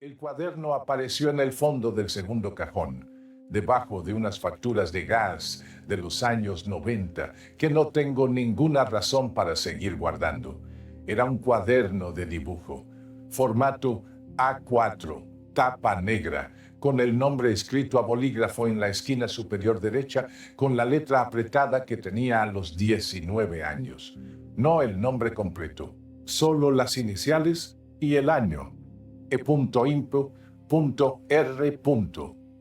El cuaderno apareció en el fondo del segundo cajón, debajo de unas facturas de gas de los años 90 que no tengo ninguna razón para seguir guardando. Era un cuaderno de dibujo, formato A4, tapa negra, con el nombre escrito a bolígrafo en la esquina superior derecha, con la letra apretada que tenía a los 19 años. No el nombre completo, solo las iniciales y el año. E.impo.r.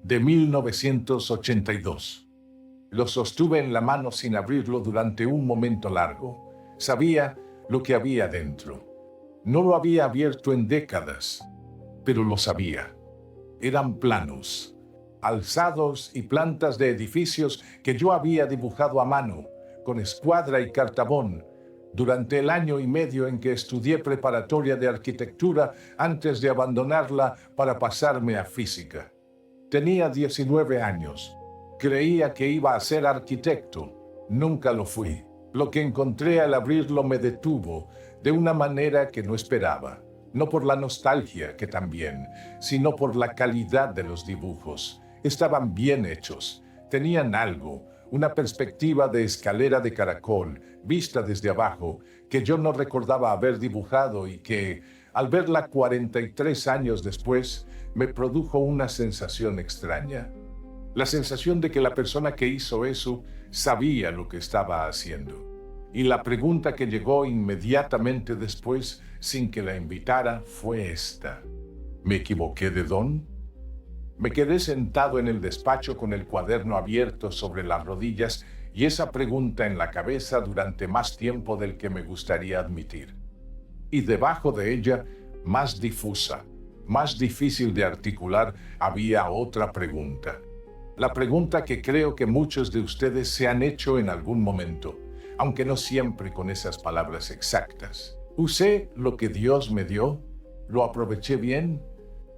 de 1982. Lo sostuve en la mano sin abrirlo durante un momento largo. Sabía lo que había dentro. No lo había abierto en décadas, pero lo sabía. Eran planos, alzados y plantas de edificios que yo había dibujado a mano, con escuadra y cartabón, durante el año y medio en que estudié preparatoria de arquitectura antes de abandonarla para pasarme a física. Tenía 19 años. Creía que iba a ser arquitecto. Nunca lo fui. Lo que encontré al abrirlo me detuvo de una manera que no esperaba. No por la nostalgia, que también, sino por la calidad de los dibujos. Estaban bien hechos. Tenían algo, una perspectiva de escalera de caracol, vista desde abajo, que yo no recordaba haber dibujado y que, al verla 43 años después, me produjo una sensación extraña. La sensación de que la persona que hizo eso sabía lo que estaba haciendo. Y la pregunta que llegó inmediatamente después, sin que la invitara, fue esta: ¿me equivoqué de don? Me quedé sentado en el despacho con el cuaderno abierto sobre las rodillas y esa pregunta en la cabeza durante más tiempo del que me gustaría admitir. Y debajo de ella, más difusa, más difícil de articular, había otra pregunta. La pregunta que creo que muchos de ustedes se han hecho en algún momento, aunque no siempre con esas palabras exactas. ¿Usé lo que Dios me dio? ¿Lo aproveché bien?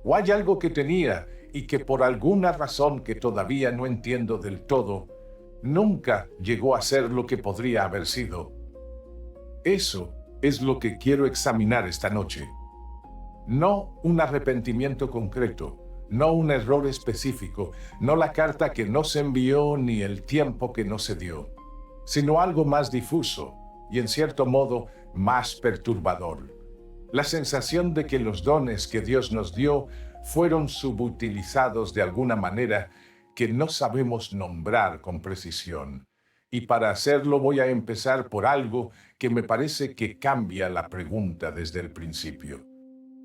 ¿O hay algo que tenía y que por alguna razón que todavía no entiendo del todo, nunca llegó a ser lo que podría haber sido? Eso es lo que quiero examinar esta noche. No un arrepentimiento concreto, no un error específico, no la carta que no se envió ni el tiempo que no se dio, sino algo más difuso y en cierto modo más perturbador. La sensación de que los dones que Dios nos dio fueron subutilizados de alguna manera que no sabemos nombrar con precisión. Y para hacerlo voy a empezar por algo que me parece que cambia la pregunta desde el principio.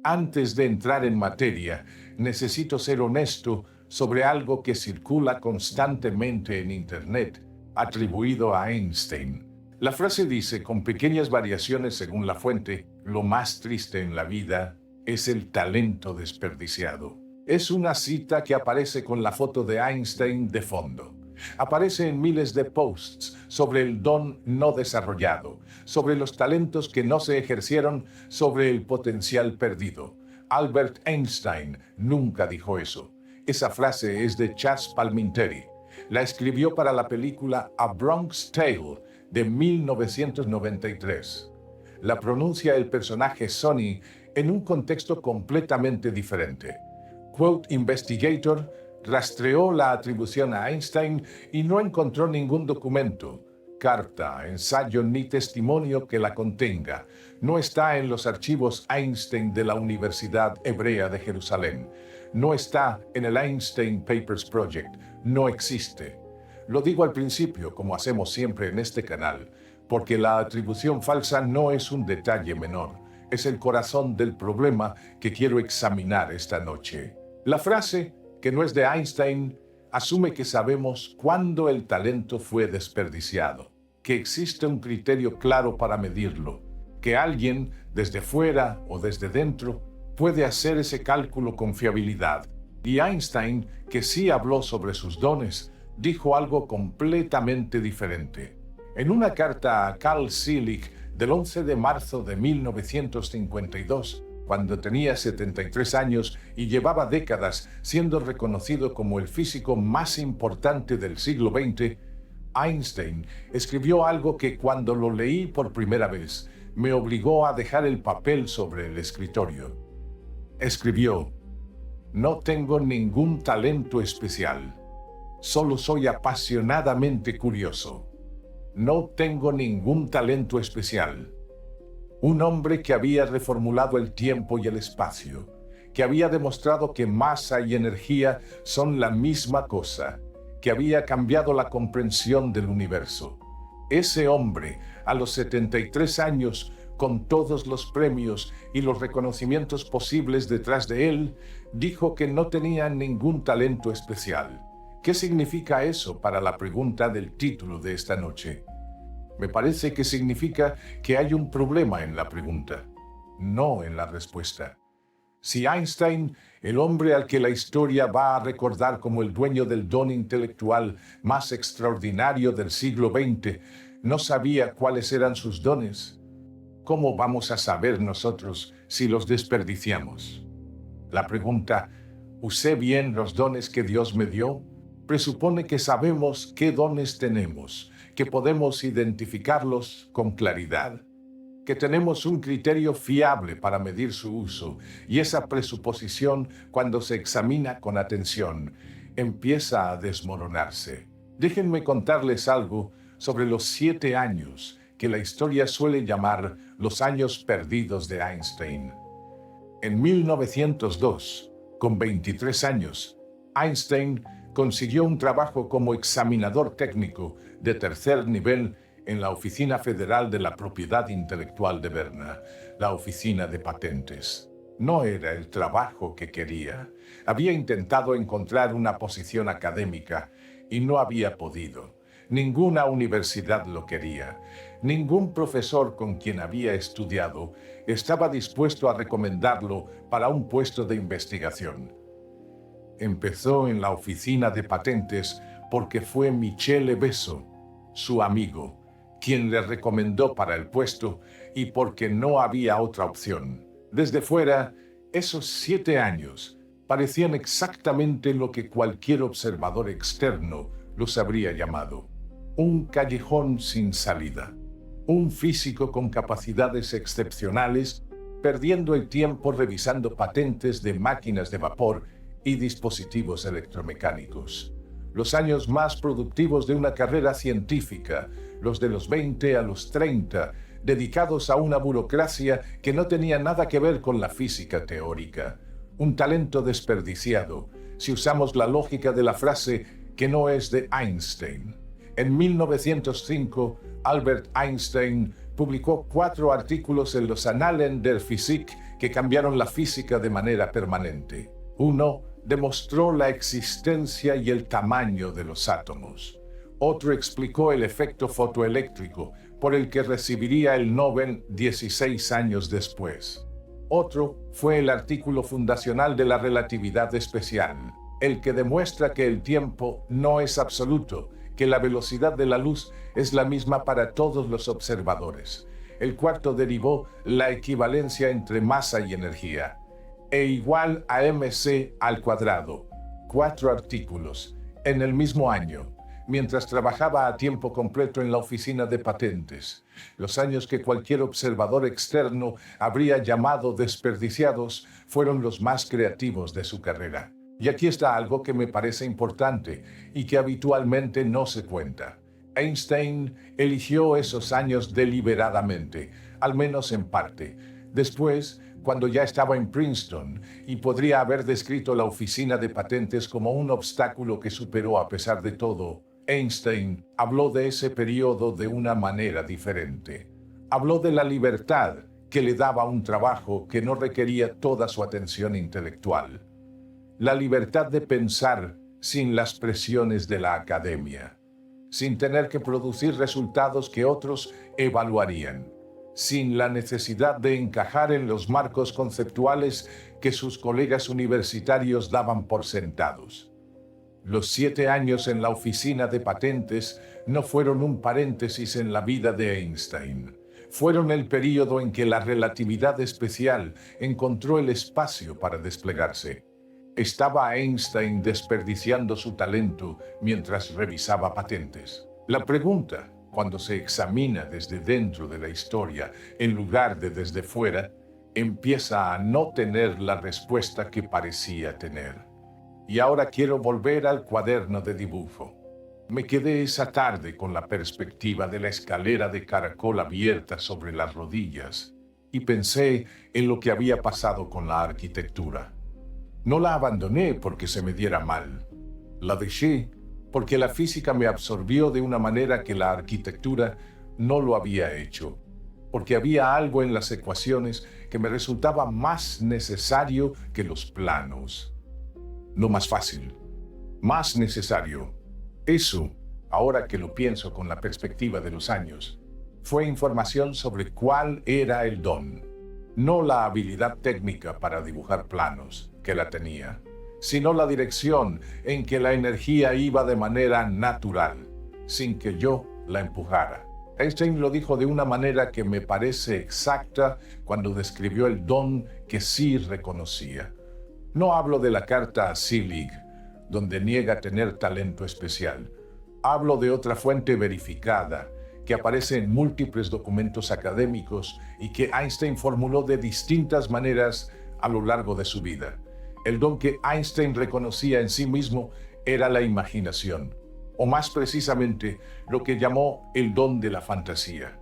Antes de entrar en materia, necesito ser honesto sobre algo que circula constantemente en Internet, atribuido a Einstein. La frase dice, con pequeñas variaciones según la fuente, lo más triste en la vida es el talento desperdiciado. Es una cita que aparece con la foto de Einstein de fondo. Aparece en miles de posts sobre el don no desarrollado, sobre los talentos que no se ejercieron, sobre el potencial perdido. Albert Einstein nunca dijo eso. Esa frase es de Chas Palminteri. La escribió para la película A Bronx Tale de 1993. La pronuncia el personaje Sonny en un contexto completamente diferente. Quote Investigator rastreó la atribución a Einstein y no encontró ningún documento, carta, ensayo ni testimonio que la contenga. No está en los archivos Einstein de la Universidad Hebrea de Jerusalén. No está en el Einstein Papers Project. No existe. Lo digo al principio, como hacemos siempre en este canal, porque la atribución falsa no es un detalle menor. Es el corazón del problema que quiero examinar esta noche. La frase, que no es de Einstein, asume que sabemos cuándo el talento fue desperdiciado, que existe un criterio claro para medirlo, que alguien, desde fuera o desde dentro, puede hacer ese cálculo con fiabilidad. Y Einstein, que sí habló sobre sus dones, dijo algo completamente diferente. En una carta a Carl Selig del 11 de marzo de 1952, cuando tenía 73 años y llevaba décadas siendo reconocido como el físico más importante del siglo XX, Einstein escribió algo que cuando lo leí por primera vez me obligó a dejar el papel sobre el escritorio. Escribió: No tengo ningún talento especial. Solo soy apasionadamente curioso. No tengo ningún talento especial. Un hombre que había reformulado el tiempo y el espacio, que había demostrado que masa y energía son la misma cosa, que había cambiado la comprensión del universo. Ese hombre, a los 73 años, con todos los premios y los reconocimientos posibles detrás de él, dijo que no tenía ningún talento especial. ¿Qué significa eso para la pregunta del título de esta noche? Me parece que significa que hay un problema en la pregunta, no en la respuesta. Si Einstein, el hombre al que la historia va a recordar como el dueño del don intelectual más extraordinario del siglo XX, no sabía cuáles eran sus dones, ¿cómo vamos a saber nosotros si los desperdiciamos? La pregunta, ¿usé bien los dones que Dios me dio?, presupone que sabemos qué dones tenemos, que podemos identificarlos con claridad, que tenemos un criterio fiable para medir su uso, y esa presuposición, cuando se examina con atención, empieza a desmoronarse. Déjenme contarles algo sobre los 7 años que la historia suele llamar los años perdidos de Einstein. En 1902, con 23 años, Einstein consiguió un trabajo como examinador técnico de tercer nivel en la Oficina Federal de la Propiedad Intelectual de Berna, la Oficina de Patentes. No era el trabajo que quería. Había intentado encontrar una posición académica y no había podido. Ninguna universidad lo quería. Ningún profesor con quien había estudiado estaba dispuesto a recomendarlo para un puesto de investigación. Empezó en la oficina de patentes porque fue Michele Besso, su amigo, quien le recomendó para el puesto y porque no había otra opción. Desde fuera, esos 7 años parecían exactamente lo que cualquier observador externo los habría llamado: un callejón sin salida. Un físico con capacidades excepcionales, perdiendo el tiempo revisando patentes de máquinas de vapor y dispositivos electromecánicos. Los años más productivos de una carrera científica, los de los 20 a los 30, dedicados a una burocracia que no tenía nada que ver con la física teórica. Un talento desperdiciado, si usamos la lógica de la frase que no es de Einstein. En 1905, Albert Einstein publicó 4 artículos en los Annalen der Physik que cambiaron la física de manera permanente. 1. Demostró la existencia y el tamaño de los átomos. Otro explicó el efecto fotoeléctrico, por el que recibiría el Nobel 16 años después. Otro fue el artículo fundacional de la relatividad especial, el que demuestra que el tiempo no es absoluto, que la velocidad de la luz es la misma para todos los observadores. El cuarto derivó la equivalencia entre masa y energía, E igual a mc al cuadrado. 4 artículos, en el mismo año, mientras trabajaba a tiempo completo en la oficina de patentes. Los años que cualquier observador externo habría llamado desperdiciados fueron los más creativos de su carrera. Y aquí está algo que me parece importante y que habitualmente no se cuenta. Einstein eligió esos años deliberadamente, al menos en parte. Después, cuando ya estaba en Princeton, y podría haber descrito la oficina de patentes como un obstáculo que superó a pesar de todo, Einstein habló de ese periodo de una manera diferente. Habló de la libertad que le daba un trabajo que no requería toda su atención intelectual. La libertad de pensar sin las presiones de la academia, sin tener que producir resultados que otros evaluarían, sin la necesidad de encajar en los marcos conceptuales que sus colegas universitarios daban por sentados. Los 7 años en la oficina de patentes no fueron un paréntesis en la vida de Einstein. Fueron el período en que la relatividad especial encontró el espacio para desplegarse. ¿Estaba Einstein desperdiciando su talento mientras revisaba patentes? La pregunta, cuando se examina desde dentro de la historia en lugar de desde fuera, empieza a no tener la respuesta que parecía tener. Y ahora quiero volver al cuaderno de dibujo. Me quedé esa tarde con la perspectiva de la escalera de caracol abierta sobre las rodillas y pensé en lo que había pasado con la arquitectura. No la abandoné porque se me diera mal. La dejé porque la física me absorbió de una manera que la arquitectura no lo había hecho. Porque había algo en las ecuaciones que me resultaba más necesario que los planos. No más fácil, más necesario. Eso, ahora que lo pienso con la perspectiva de los años, fue información sobre cuál era el don. No la habilidad técnica para dibujar planos, que la tenía, sino la dirección en que la energía iba de manera natural, sin que yo la empujara. Einstein lo dijo de una manera que me parece exacta cuando describió el don que sí reconocía. No hablo de la carta a Selig, donde niega tener talento especial. Hablo de otra fuente verificada, que aparece en múltiples documentos académicos y que Einstein formuló de distintas maneras a lo largo de su vida. El don que Einstein reconocía en sí mismo era la imaginación, o más precisamente lo que llamó el don de la fantasía.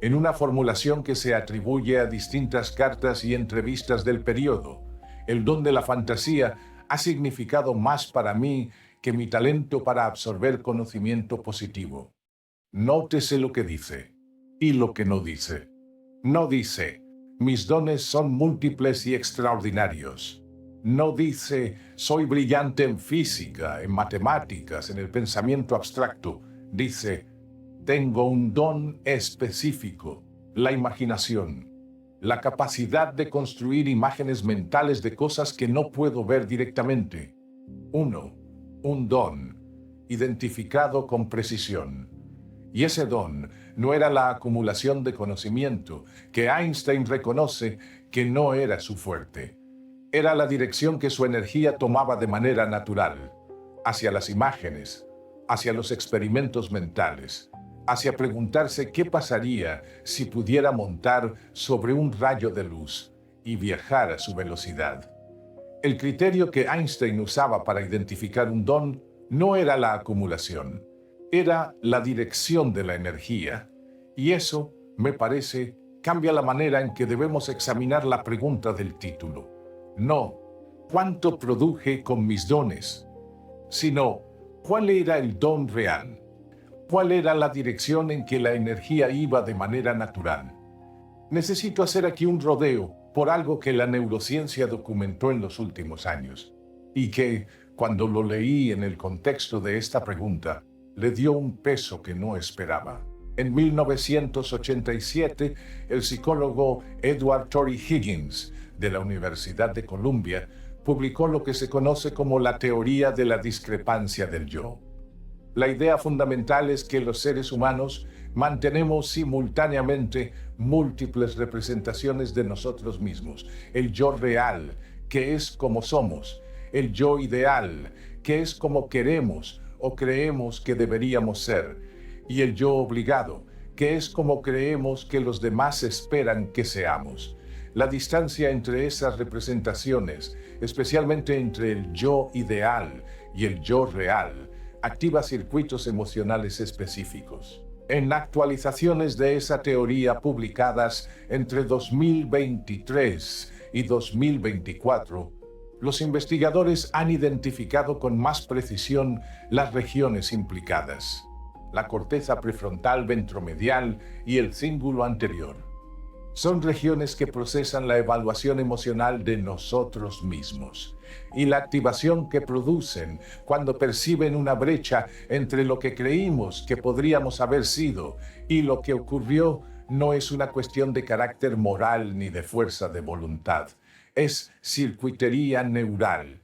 En una formulación que se atribuye a distintas cartas y entrevistas del periodo, el don de la fantasía ha significado más para mí que mi talento para absorber conocimiento positivo. Nótese lo que dice y lo que no dice. No dice, mis dones son múltiples y extraordinarios. No dice, soy brillante en física, en matemáticas, en el pensamiento abstracto. Dice, tengo un don específico, la imaginación, la capacidad de construir imágenes mentales de cosas que no puedo ver directamente. Un don, identificado con precisión. Y ese don no era la acumulación de conocimiento, que Einstein reconoce que no era su fuerte. Era la dirección que su energía tomaba de manera natural, hacia las imágenes, hacia los experimentos mentales, hacia preguntarse qué pasaría si pudiera montar sobre un rayo de luz y viajar a su velocidad. El criterio que Einstein usaba para identificar un don no era la acumulación, era la dirección de la energía, y eso, me parece, cambia la manera en que debemos examinar la pregunta del título. No, ¿cuánto produje con mis dones? Sino, ¿cuál era el don real? ¿Cuál era la dirección en que la energía iba de manera natural? Necesito hacer aquí un rodeo por algo que la neurociencia documentó en los últimos años y que, cuando lo leí en el contexto de esta pregunta, le dio un peso que no esperaba. En 1987, el psicólogo Edward Torrey Higgins, de la Universidad de Columbia, publicó lo que se conoce como la teoría de la discrepancia del yo. La idea fundamental es que los seres humanos mantenemos simultáneamente múltiples representaciones de nosotros mismos. El yo real, que es como somos. El yo ideal, que es como queremos o creemos que deberíamos ser. Y el yo obligado, que es como creemos que los demás esperan que seamos. La distancia entre esas representaciones, especialmente entre el yo ideal y el yo real, activa circuitos emocionales específicos. En actualizaciones de esa teoría publicadas entre 2023 y 2024, los investigadores han identificado con más precisión las regiones implicadas: la corteza prefrontal ventromedial y el cíngulo anterior. Son regiones que procesan la evaluación emocional de nosotros mismos y la activación que producen cuando perciben una brecha entre lo que creímos que podríamos haber sido y lo que ocurrió. No es una cuestión de carácter moral ni de fuerza de voluntad, es circuitería neural.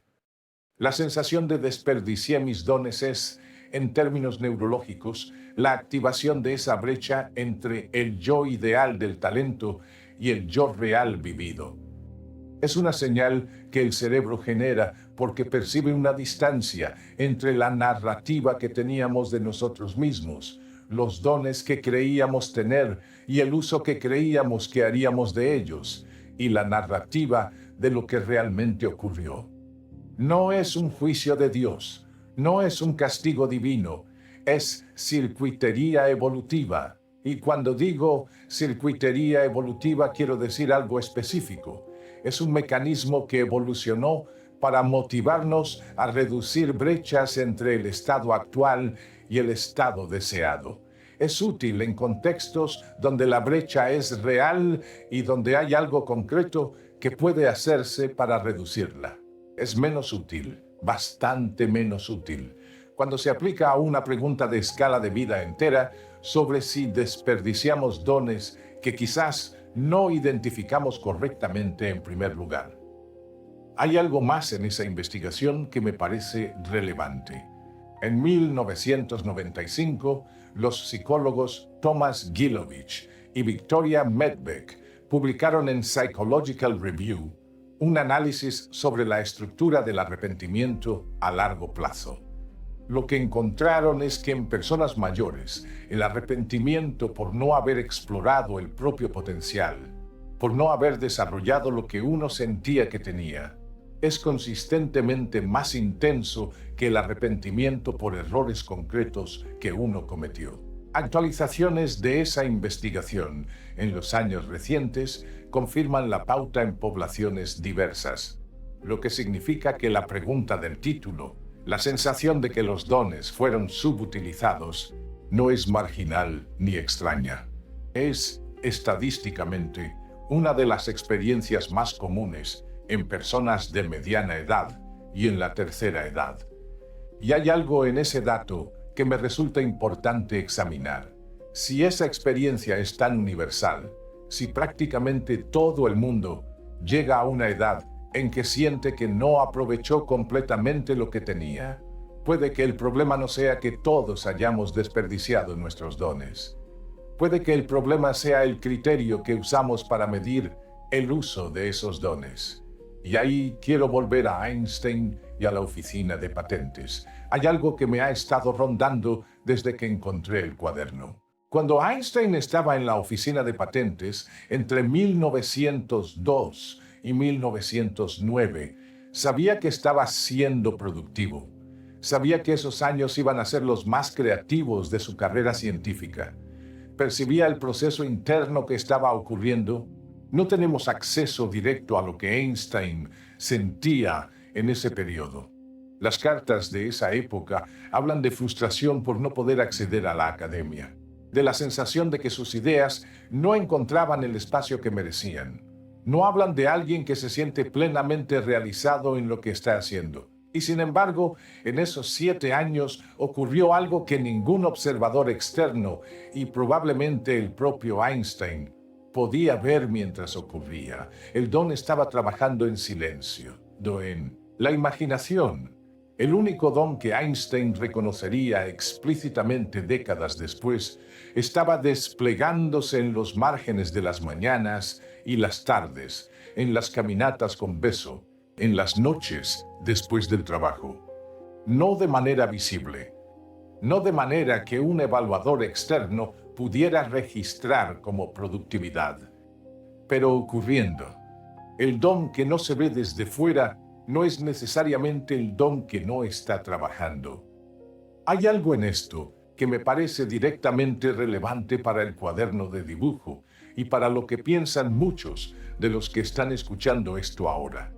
La sensación de desperdicié mis dones es, en términos neurológicos, la activación de esa brecha entre el yo ideal del talento y el yo real vivido. Es una señal que el cerebro genera porque percibe una distancia entre la narrativa que teníamos de nosotros mismos, los dones que creíamos tener y el uso que creíamos que haríamos de ellos, y la narrativa de lo que realmente ocurrió. No es un juicio de Dios, no es un castigo divino, es circuitería evolutiva. Y cuando digo circuitería evolutiva quiero decir algo específico. Es un mecanismo que evolucionó para motivarnos a reducir brechas entre el estado actual y el estado deseado. Es útil en contextos donde la brecha es real y donde hay algo concreto que puede hacerse para reducirla. Es menos útil, bastante menos útil, cuando se aplica a una pregunta de escala de vida entera sobre si desperdiciamos dones que quizás no identificamos correctamente en primer lugar. Hay algo más en esa investigación que me parece relevante. En 1995, los psicólogos Thomas Gilovich y Victoria Medbeck publicaron en Psychological Review un análisis sobre la estructura del arrepentimiento a largo plazo. Lo que encontraron es que en personas mayores, el arrepentimiento por no haber explorado el propio potencial, por no haber desarrollado lo que uno sentía que tenía, es consistentemente más intenso que el arrepentimiento por errores concretos que uno cometió. Actualizaciones de esa investigación en los años recientes confirman la pauta en poblaciones diversas, lo que significa que la pregunta del título, la sensación de que los dones fueron subutilizados, no es marginal ni extraña. Es, estadísticamente, una de las experiencias más comunes en personas de mediana edad y en la tercera edad. Y hay algo en ese dato que me resulta importante examinar. Si esa experiencia es tan universal, si prácticamente todo el mundo llega a una edad en que siente que no aprovechó completamente lo que tenía, puede que el problema no sea que todos hayamos desperdiciado nuestros dones. Puede que el problema sea el criterio que usamos para medir el uso de esos dones. Y ahí quiero volver a Einstein y a la oficina de patentes. Hay algo que me ha estado rondando desde que encontré el cuaderno. Cuando Einstein estaba en la oficina de patentes, entre 1902 y 1909, sabía que estaba siendo productivo. Sabía que esos años iban a ser los más creativos de su carrera científica. Percibía el proceso interno que estaba ocurriendo. No tenemos acceso directo a lo que Einstein sentía en ese periodo. Las cartas de esa época hablan de frustración por no poder acceder a la academia, de la sensación de que sus ideas no encontraban el espacio que merecían. No hablan de alguien que se siente plenamente realizado en lo que está haciendo. Y sin embargo, en esos 7 años ocurrió algo que ningún observador externo, y probablemente el propio Einstein, podía ver mientras ocurría. El don estaba trabajando en silencio, en la imaginación. El único don que Einstein reconocería explícitamente décadas después estaba desplegándose en los márgenes de las mañanas y las tardes, en las caminatas con beso, en las noches después del trabajo. No de manera visible, no de manera que un evaluador externo pudiera registrar como productividad, pero ocurriendo. El don que no se ve desde fuera no es necesariamente el don que no está trabajando. Hay algo en esto que me parece directamente relevante para el cuaderno de dibujo y para lo que piensan muchos de los que están escuchando esto ahora.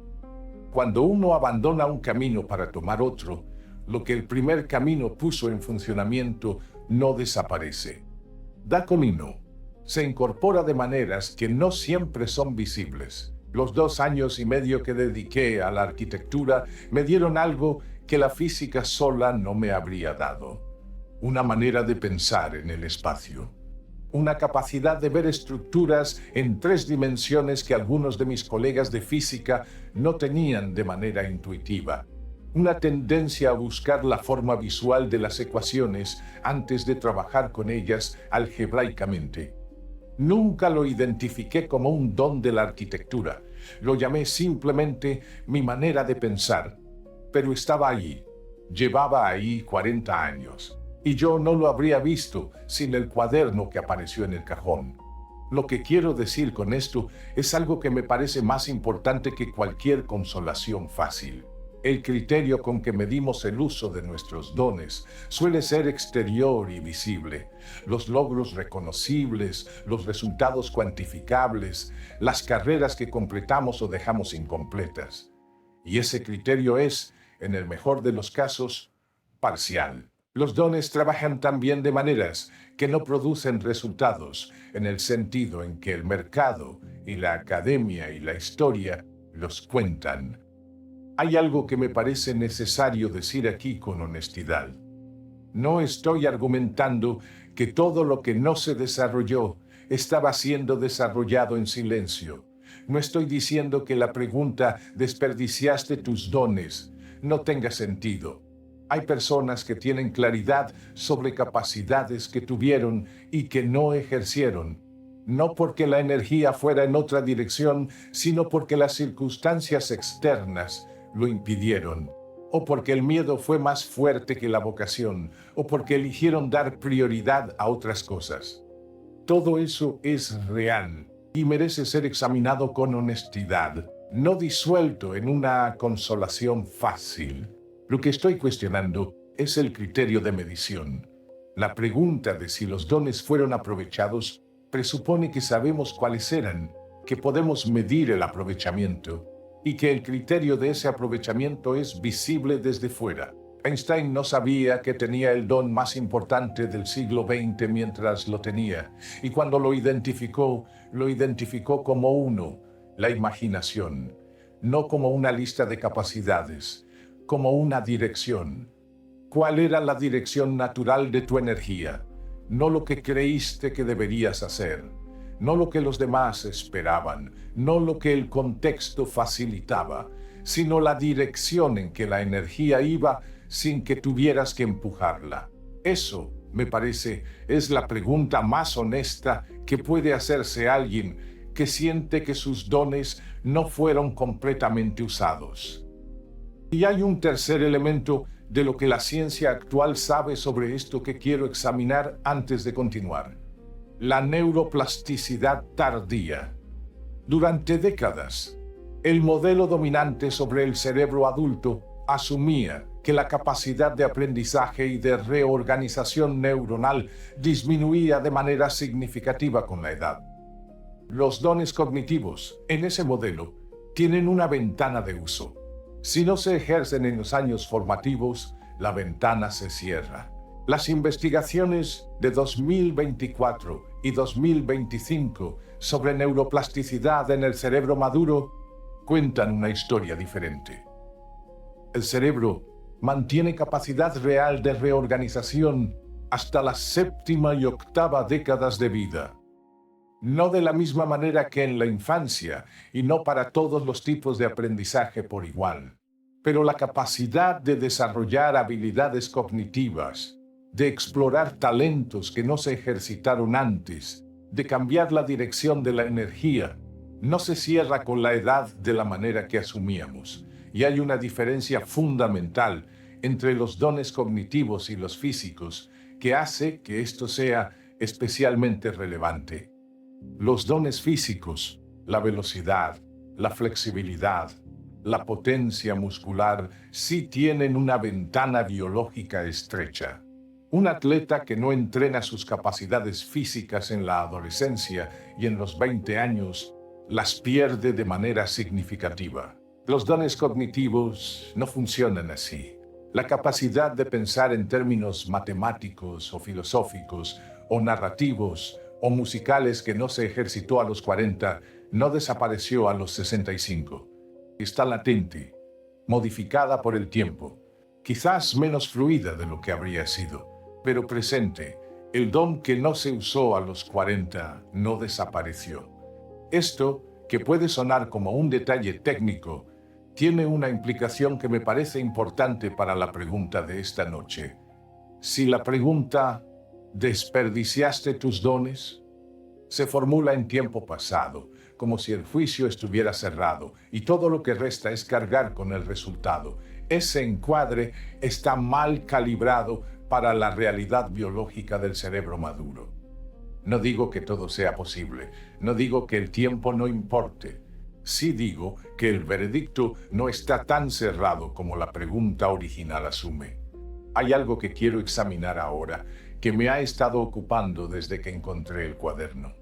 Cuando uno abandona un camino para tomar otro, lo que el primer camino puso en funcionamiento no desaparece. Da camino, se incorpora de maneras que no siempre son visibles. Los 2 años y medio que dediqué a la arquitectura me dieron algo que la física sola no me habría dado. Una manera de pensar en el espacio. Una capacidad de ver estructuras en 3 dimensiones que algunos de mis colegas de física no tenían de manera intuitiva. Una tendencia a buscar la forma visual de las ecuaciones antes de trabajar con ellas algebraicamente. Nunca lo identifiqué como un don de la arquitectura. Lo llamé simplemente mi manera de pensar. Pero estaba allí. Llevaba ahí 40 años. Y yo no lo habría visto sin el cuaderno que apareció en el cajón. Lo que quiero decir con esto es algo que me parece más importante que cualquier consolación fácil. El criterio con que medimos el uso de nuestros dones suele ser exterior y visible. Los logros reconocibles, los resultados cuantificables, las carreras que completamos o dejamos incompletas. Y ese criterio es, en el mejor de los casos, parcial. Los dones trabajan también de maneras que no producen resultados, en el sentido en que el mercado y la academia y la historia los cuentan. Hay algo que me parece necesario decir aquí con honestidad. No estoy argumentando que todo lo que no se desarrolló estaba siendo desarrollado en silencio. No estoy diciendo que la pregunta ¿desperdiciaste tus dones? No tenga sentido. Hay personas que tienen claridad sobre capacidades que tuvieron y que no ejercieron. No porque la energía fuera en otra dirección, sino porque las circunstancias externas lo impidieron, o porque el miedo fue más fuerte que la vocación, o porque eligieron dar prioridad a otras cosas. Todo eso es real y merece ser examinado con honestidad, no disuelto en una consolación fácil. Lo que estoy cuestionando es el criterio de medición. La pregunta de si los dones fueron aprovechados presupone que sabemos cuáles eran, que podemos medir el aprovechamiento y que el criterio de ese aprovechamiento es visible desde fuera. Einstein no sabía que tenía el don más importante del siglo XX mientras lo tenía, y cuando lo identificó como uno, la imaginación, no como una lista de capacidades, como una dirección. ¿Cuál era la dirección natural de tu energía? No lo que creíste que deberías hacer, no lo que los demás esperaban, no lo que el contexto facilitaba, sino la dirección en que la energía iba sin que tuvieras que empujarla. Eso, me parece, es la pregunta más honesta que puede hacerse alguien que siente que sus dones no fueron completamente usados. Y hay un tercer elemento de lo que la ciencia actual sabe sobre esto que quiero examinar antes de continuar: la neuroplasticidad tardía. Durante décadas, el modelo dominante sobre el cerebro adulto asumía que la capacidad de aprendizaje y de reorganización neuronal disminuía de manera significativa con la edad. Los dones cognitivos, en ese modelo, tienen una ventana de uso. Si no se ejercen en los años formativos, la ventana se cierra. Las investigaciones de 2024 y 2025 sobre neuroplasticidad en el cerebro maduro cuentan una historia diferente. El cerebro mantiene capacidad real de reorganización hasta la séptima y octava décadas de vida. No de la misma manera que en la infancia y no para todos los tipos de aprendizaje por igual, pero la capacidad de desarrollar habilidades cognitivas, de explorar talentos que no se ejercitaron antes, de cambiar la dirección de la energía, no se cierra con la edad de la manera que asumíamos. Y hay una diferencia fundamental entre los dones cognitivos y los físicos que hace que esto sea especialmente relevante. Los dones físicos, la velocidad, la flexibilidad, la potencia muscular, sí tienen una ventana biológica estrecha. Un atleta que no entrena sus capacidades físicas en la adolescencia y en los 20 años las pierde de manera significativa. Los dones cognitivos no funcionan así. La capacidad de pensar en términos matemáticos o filosóficos o narrativos o musicales que no se ejercitó a los 40 no desapareció a los 65. Está latente, modificada por el tiempo, quizás menos fluida de lo que habría sido, pero presente. El don que no se usó a los 40 no desapareció. Esto, que puede sonar como un detalle técnico, tiene una implicación que me parece importante para la pregunta de esta noche. Si la pregunta ¿desperdiciaste tus dones?, se formula en tiempo pasado, como si el juicio estuviera cerrado y todo lo que resta es cargar con el resultado. Ese encuadre está mal calibrado para la realidad biológica del cerebro maduro. No digo que todo sea posible, no digo que el tiempo no importe. Sí digo que el veredicto no está tan cerrado como la pregunta original asume. Hay algo que quiero examinar ahora, que me ha estado ocupando desde que encontré el cuaderno.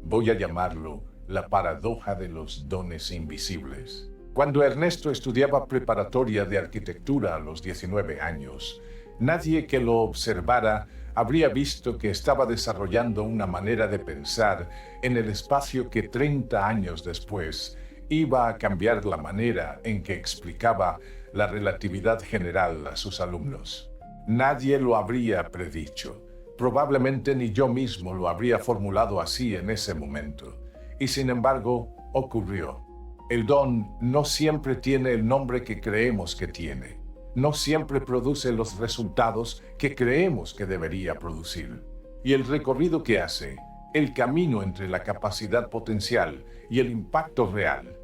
Voy a llamarlo la paradoja de los dones invisibles. Cuando Ernesto estudiaba preparatoria de arquitectura a los 19 años, nadie que lo observara habría visto que estaba desarrollando una manera de pensar en el espacio que 30 años después iba a cambiar la manera en que explicaba la relatividad general a sus alumnos. Nadie lo habría predicho. Probablemente ni yo mismo lo habría formulado así en ese momento. Y sin embargo, ocurrió. El don no siempre tiene el nombre que creemos que tiene. No siempre produce los resultados que creemos que debería producir. Y el recorrido que hace, el camino entre la capacidad potencial y el impacto real,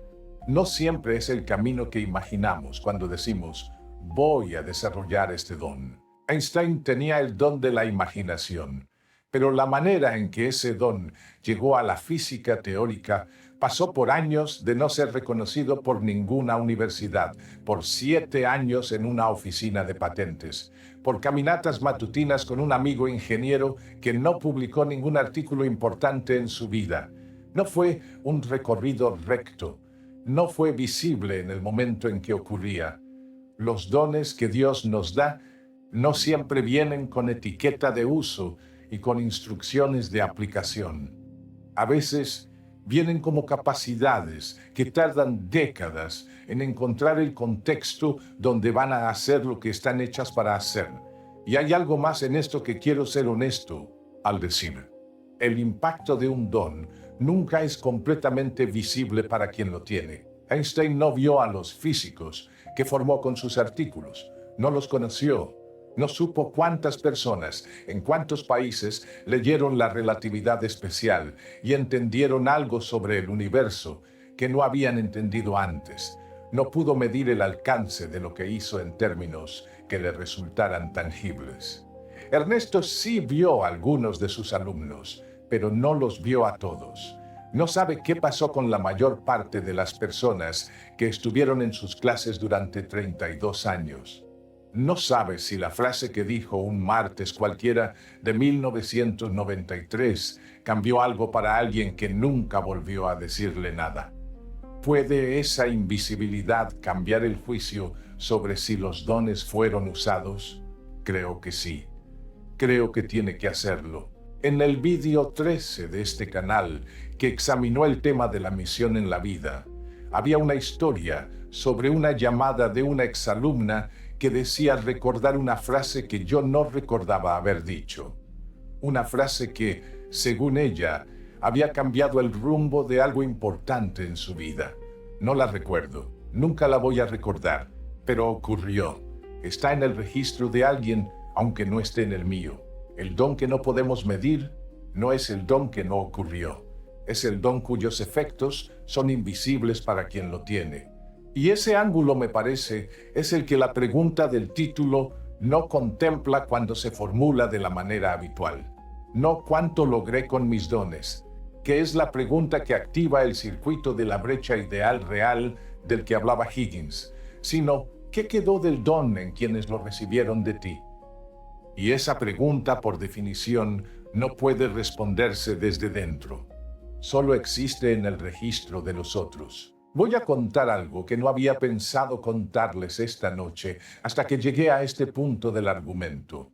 no siempre es el camino que imaginamos cuando decimos, voy a desarrollar este don. Einstein tenía el don de la imaginación, pero la manera en que ese don llegó a la física teórica pasó por años de no ser reconocido por ninguna universidad, por 7 años en una oficina de patentes, por caminatas matutinas con un amigo ingeniero que no publicó ningún artículo importante en su vida. No fue un recorrido recto, no fue visible en el momento en que ocurría. Los dones que Dios nos da no siempre vienen con etiqueta de uso y con instrucciones de aplicación. A veces vienen como capacidades que tardan décadas en encontrar el contexto donde van a hacer lo que están hechas para hacer. Y hay algo más en esto que quiero ser honesto al decir. El impacto de un don nunca es completamente visible para quien lo tiene. Einstein no vio a los físicos que formó con sus artículos, no los conoció. No supo cuántas personas, en cuántos países leyeron la relatividad especial y entendieron algo sobre el universo que no habían entendido antes. No pudo medir el alcance de lo que hizo en términos que le resultaran tangibles. Ernesto sí vio a algunos de sus alumnos, pero no los vio a todos. No sabe qué pasó con la mayor parte de las personas que estuvieron en sus clases durante 32 años. No sabe si la frase que dijo un martes cualquiera de 1993 cambió algo para alguien que nunca volvió a decirle nada. ¿Puede esa invisibilidad cambiar el juicio sobre si los dones fueron usados? Creo que sí. Creo que tiene que hacerlo. En el vídeo 13 de este canal, que examinó el tema de la misión en la vida, había una historia sobre una llamada de una exalumna que decía recordar una frase que yo no recordaba haber dicho. Una frase que, según ella, había cambiado el rumbo de algo importante en su vida. No la recuerdo, nunca la voy a recordar, pero ocurrió. Está en el registro de alguien, aunque no esté en el mío. El don que no podemos medir no es el don que no ocurrió. Es el don cuyos efectos son invisibles para quien lo tiene. Y ese ángulo, me parece, es el que la pregunta del título no contempla cuando se formula de la manera habitual. No cuánto logré con mis dones, que es la pregunta que activa el circuito de la brecha ideal real del que hablaba Higgins, sino ¿qué quedó del don en quienes lo recibieron de ti? Y esa pregunta, por definición, no puede responderse desde dentro. Solo existe en el registro de los otros. Voy a contar algo que no había pensado contarles esta noche hasta que llegué a este punto del argumento.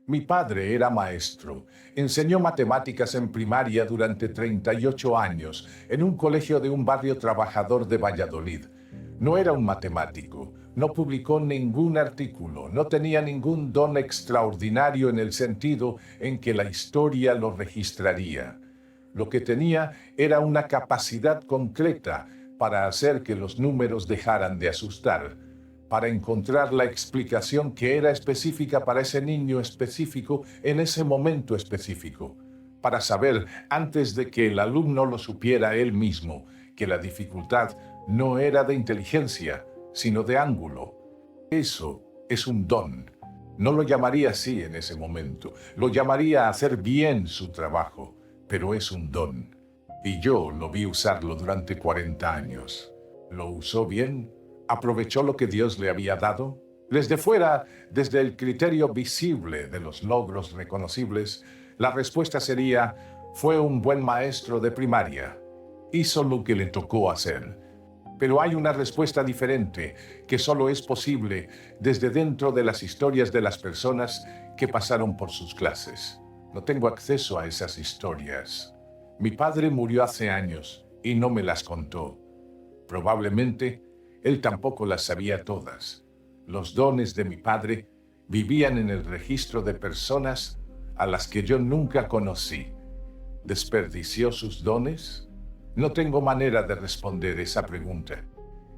Mi padre era maestro. Enseñó matemáticas en primaria durante 38 años en un colegio de un barrio trabajador de Valladolid. No era un matemático, no publicó ningún artículo, no tenía ningún don extraordinario en el sentido en que la historia lo registraría. Lo que tenía era una capacidad concreta para hacer que los números dejaran de asustar, para encontrar la explicación que era específica para ese niño específico en ese momento específico, para saber, antes de que el alumno lo supiera él mismo, que la dificultad no era de inteligencia, sino de ángulo. Eso es un don. No lo llamaría así en ese momento, lo llamaría hacer bien su trabajo. pero es un don. Y yo lo vi usarlo durante 40 años. ¿Lo usó bien? ¿Aprovechó lo que Dios le había dado? Desde fuera, desde el criterio visible de los logros reconocibles, la respuesta sería: fue un buen maestro de primaria. Hizo lo que le tocó hacer. Pero hay una respuesta diferente que solo es posible desde dentro de las historias de las personas que pasaron por sus clases. No tengo acceso a esas historias. Mi padre murió hace años y no me las contó. Probablemente él tampoco las sabía todas. Los dones de mi padre vivían en el registro de personas a las que yo nunca conocí. ¿Desperdició sus dones? No tengo manera de responder esa pregunta.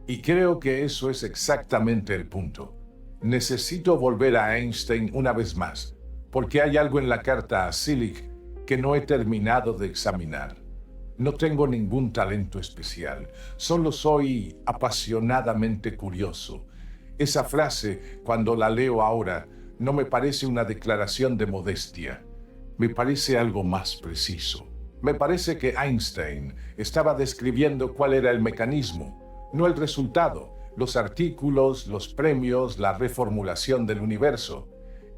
Y creo que eso es exactamente el punto. Necesito volver a Einstein una vez más, porque hay algo en la carta a Sillig que no he terminado de examinar. No tengo ningún talento especial, solo soy apasionadamente curioso. Esa frase, cuando la leo ahora, no me parece una declaración de modestia. Me parece algo más preciso. Me parece que Einstein estaba describiendo cuál era el mecanismo, no el resultado, los artículos, los premios, la reformulación del universo.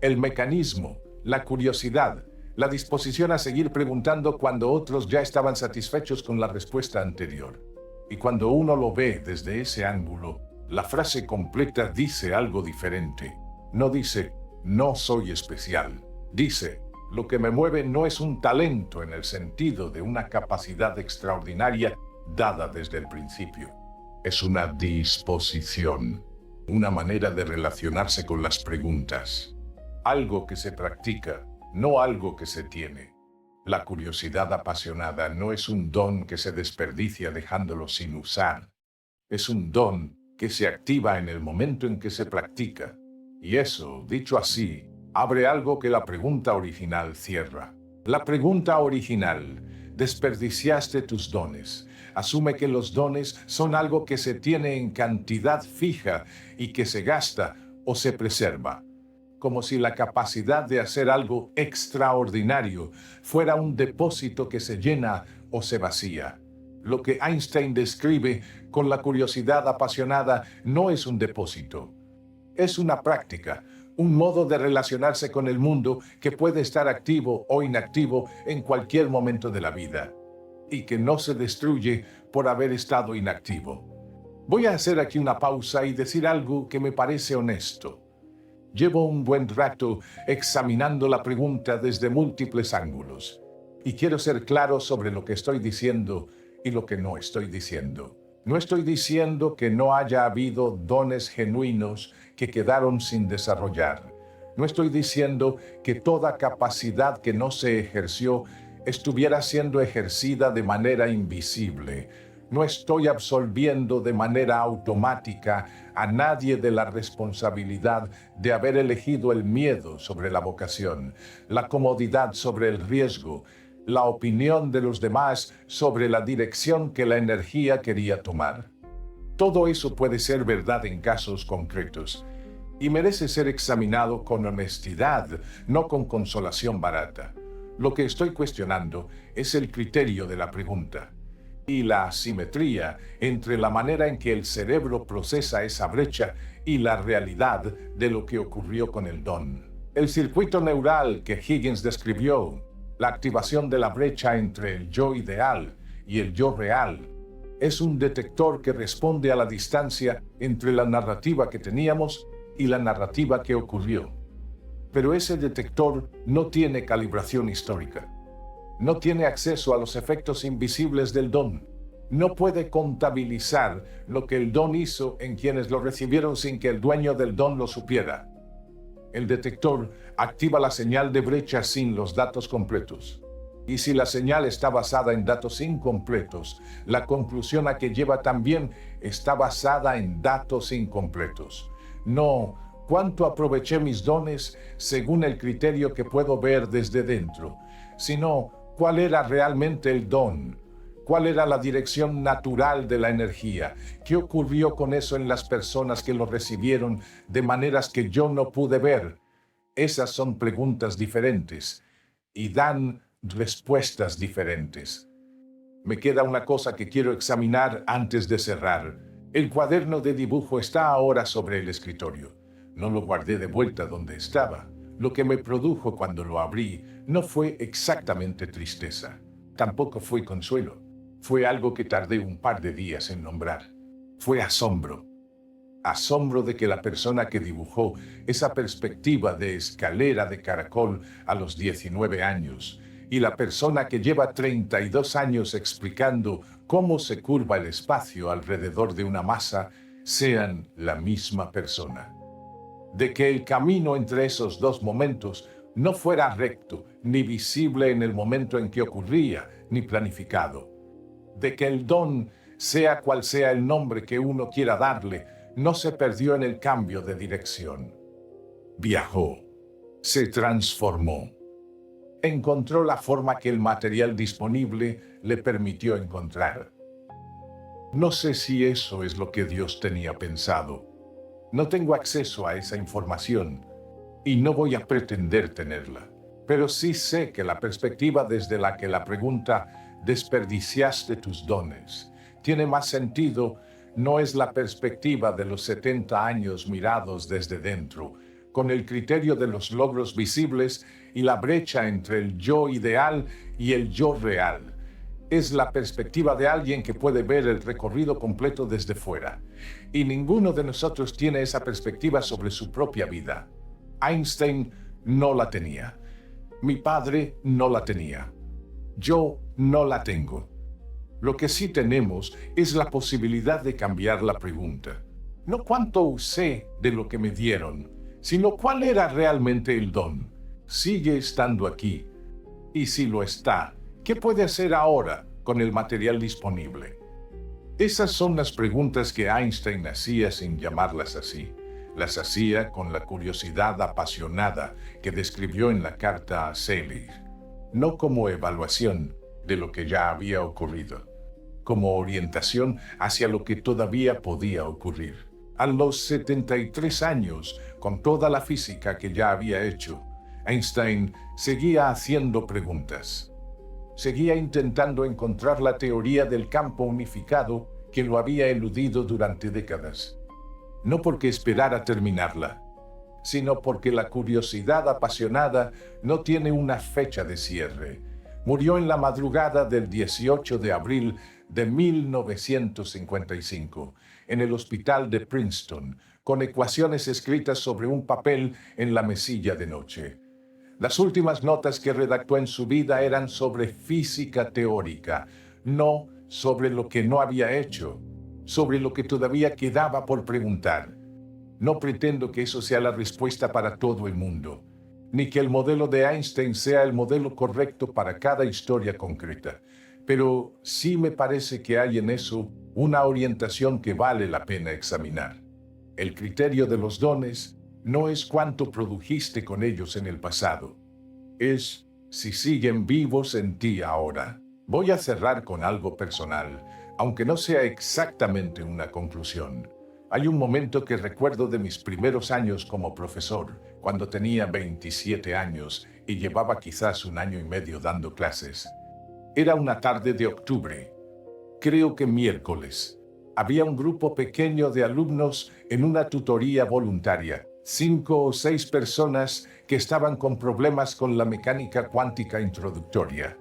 El mecanismo, la curiosidad, la disposición a seguir preguntando cuando otros ya estaban satisfechos con la respuesta anterior. Y cuando uno lo ve desde ese ángulo, la frase completa dice algo diferente. No dice, no soy especial. Dice, lo que me mueve no es un talento en el sentido de una capacidad extraordinaria dada desde el principio. Es una disposición, una manera de relacionarse con las preguntas. Algo que se practica, no algo que se tiene. La curiosidad apasionada no es un don que se desperdicia dejándolo sin usar. Es un don que se activa en el momento en que se practica. Y eso, dicho así, abre algo que la pregunta original cierra. La pregunta original: ¿desperdiciaste tus dones? Asume que los dones son algo que se tiene en cantidad fija y que se gasta o se preserva. Como si la capacidad de hacer algo extraordinario fuera un depósito que se llena o se vacía. Lo que Einstein describe con la curiosidad apasionada no es un depósito. Es una práctica, un modo de relacionarse con el mundo que puede estar activo o inactivo en cualquier momento de la vida, y que no se destruye por haber estado inactivo. Voy a hacer aquí una pausa y decir algo que me parece honesto. Llevo un buen rato examinando la pregunta desde múltiples ángulos, y quiero ser claro sobre lo que estoy diciendo y lo que no estoy diciendo. No estoy diciendo que no haya habido dones genuinos que quedaron sin desarrollar. No estoy diciendo que toda capacidad que no se ejerció estuviera siendo ejercida de manera invisible. No estoy absolviendo de manera automática a nadie de la responsabilidad de haber elegido el miedo sobre la vocación, la comodidad sobre el riesgo, la opinión de los demás sobre la dirección que la energía quería tomar. Todo eso puede ser verdad en casos concretos y merece ser examinado con honestidad, no con consolación barata. Lo que estoy cuestionando es el criterio de la pregunta y la asimetría entre la manera en que el cerebro procesa esa brecha y la realidad de lo que ocurrió con el don. El circuito neural que Higgins describió, la activación de la brecha entre el yo ideal y el yo real, es un detector que responde a la distancia entre la narrativa que teníamos y la narrativa que ocurrió. Pero ese detector no tiene calibración histórica. No tiene acceso a los efectos invisibles del don. No puede contabilizar lo que el don hizo en quienes lo recibieron sin que el dueño del don lo supiera. El detector activa la señal de brecha sin los datos completos. Y si la señal está basada en datos incompletos, la conclusión a que lleva también está basada en datos incompletos. No cuánto aproveché mis dones según el criterio que puedo ver desde dentro, sino cuál era realmente el don, cuál era la dirección natural de la energía, qué ocurrió con eso en las personas que lo recibieron de maneras que yo no pude ver. Esas son preguntas diferentes y dan respuestas diferentes. Me queda una cosa que quiero examinar antes de cerrar. El cuaderno de dibujo está ahora sobre el escritorio. No lo guardé de vuelta donde estaba. Lo que me produjo cuando lo abrí no fue exactamente tristeza. Tampoco fue consuelo. Fue algo que tardé un par de días en nombrar. Fue asombro. Asombro de que la persona que dibujó esa perspectiva de escalera de caracol a los 19 años y la persona que lleva 32 años explicando cómo se curva el espacio alrededor de una masa sean la misma persona. De que el camino entre esos dos momentos no fuera recto, ni visible en el momento en que ocurría, ni planificado. De que el don, sea cual sea el nombre que uno quiera darle, no se perdió en el cambio de dirección. Viajó, se transformó. Encontró la forma que el material disponible le permitió encontrar. No sé si eso es lo que Dios tenía pensado. No tengo acceso a esa información y no voy a pretender tenerla. Pero sí sé que la perspectiva desde la que la pregunta «¿desperdiciaste tus dones?» tiene más sentido no es la perspectiva de los 70 años mirados desde dentro, con el criterio de los logros visibles y la brecha entre el yo ideal y el yo real. Es la perspectiva de alguien que puede ver el recorrido completo desde fuera. Y ninguno de nosotros tiene esa perspectiva sobre su propia vida. Einstein no la tenía. Mi padre no la tenía. Yo no la tengo. Lo que sí tenemos es la posibilidad de cambiar la pregunta. No cuánto usé de lo que me dieron, sino cuál era realmente el don. Sigue estando aquí. Y si lo está, ¿qué puede hacer ahora con el material disponible? Esas son las preguntas que Einstein hacía sin llamarlas así. Las hacía con la curiosidad apasionada que describió en la carta a Selig. No como evaluación de lo que ya había ocurrido, como orientación hacia lo que todavía podía ocurrir. A los 73 años, con toda la física que ya había hecho, Einstein seguía haciendo preguntas. Seguía intentando encontrar la teoría del campo unificado que lo había eludido durante décadas. No porque esperara terminarla, sino porque la curiosidad apasionada no tiene una fecha de cierre. Murió en la madrugada del 18 de abril de 1955, en el hospital de Princeton, con ecuaciones escritas sobre un papel en la mesilla de noche. Las últimas notas que redactó en su vida eran sobre física teórica, no sobre lo que no había hecho, sobre lo que todavía quedaba por preguntar. No pretendo que eso sea la respuesta para todo el mundo, ni que el modelo de Einstein sea el modelo correcto para cada historia concreta, pero sí me parece que hay en eso una orientación que vale la pena examinar. El criterio de los dones no es cuánto produjiste con ellos en el pasado, es si siguen vivos en ti ahora. Voy a cerrar con algo personal, aunque no sea exactamente una conclusión. Hay un momento que recuerdo de mis primeros años como profesor, cuando tenía 27 años y llevaba quizás 1 año y medio dando clases. Era una tarde de octubre, creo que miércoles. Había un grupo pequeño de alumnos en una tutoría voluntaria, 5 o 6 personas que estaban con problemas con la mecánica cuántica introductoria.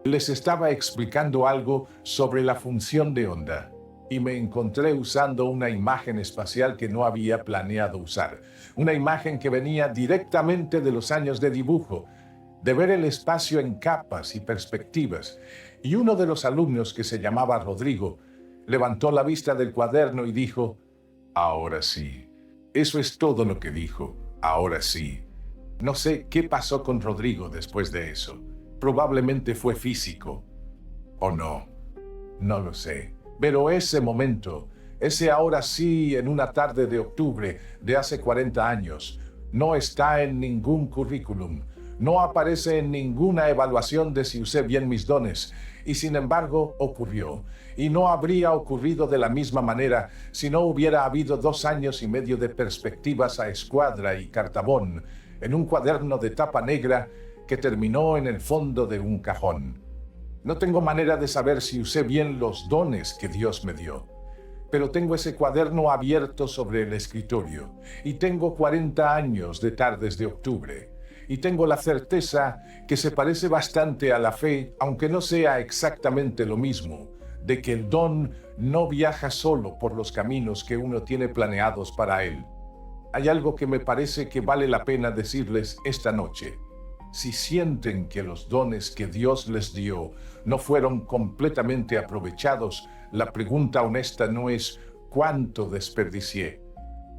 Les estaba explicando algo sobre la función de onda y me encontré usando una imagen espacial que no había planeado usar. Una imagen que venía directamente de los años de dibujo, de ver el espacio en capas y perspectivas. Y uno de los alumnos, que se llamaba Rodrigo, levantó la vista del cuaderno y dijo: «Ahora sí». Eso es todo lo que dijo, «ahora sí». No sé qué pasó con Rodrigo después de eso. Probablemente fue físico. ¿O no? No lo sé. Pero ese momento, ese ahora sí en una tarde de octubre de hace 40 años, no está en ningún currículum. No aparece en ninguna evaluación de si usé bien mis dones. Y sin embargo, ocurrió. Y no habría ocurrido de la misma manera si no hubiera habido 2 años y medio de perspectivas a escuadra y cartabón en un cuaderno de tapa negra que terminó en el fondo de un cajón. No tengo manera de saber si usé bien los dones que Dios me dio, pero tengo ese cuaderno abierto sobre el escritorio y tengo 40 años de tardes de octubre y tengo la certeza que se parece bastante a la fe, aunque no sea exactamente lo mismo, de que el don no viaja solo por los caminos que uno tiene planeados para él. Hay algo que me parece que vale la pena decirles esta noche. Si sienten que los dones que Dios les dio no fueron completamente aprovechados, la pregunta honesta no es ¿cuánto desperdicié?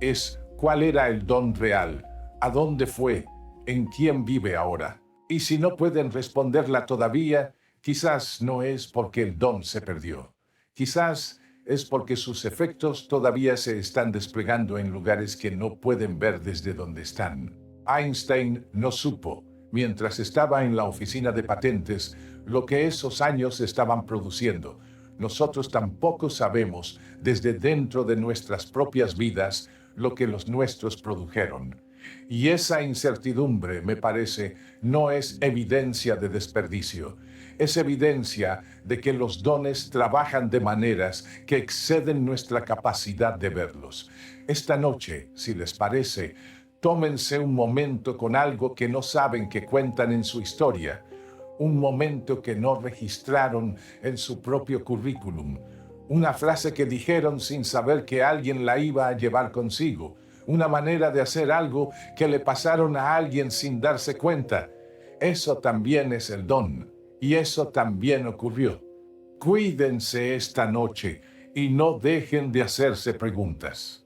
Es ¿cuál era el don real? ¿A dónde fue? ¿En quién vive ahora? Y si no pueden responderla todavía, quizás no es porque el don se perdió. Quizás es porque sus efectos todavía se están desplegando en lugares que no pueden ver desde donde están. Einstein no supo, mientras estaba en la oficina de patentes, lo que esos años estaban produciendo. Nosotros tampoco sabemos, desde dentro de nuestras propias vidas, lo que los nuestros produjeron. Y esa incertidumbre, me parece, no es evidencia de desperdicio. Es evidencia de que los dones trabajan de maneras que exceden nuestra capacidad de verlos. Esta noche, si les parece, tómense un momento con algo que no saben que cuentan en su historia, un momento que no registraron en su propio currículum, una frase que dijeron sin saber que alguien la iba a llevar consigo, una manera de hacer algo que le pasaron a alguien sin darse cuenta. Eso también es el don, y eso también ocurrió. Cuídense esta noche y no dejen de hacerse preguntas.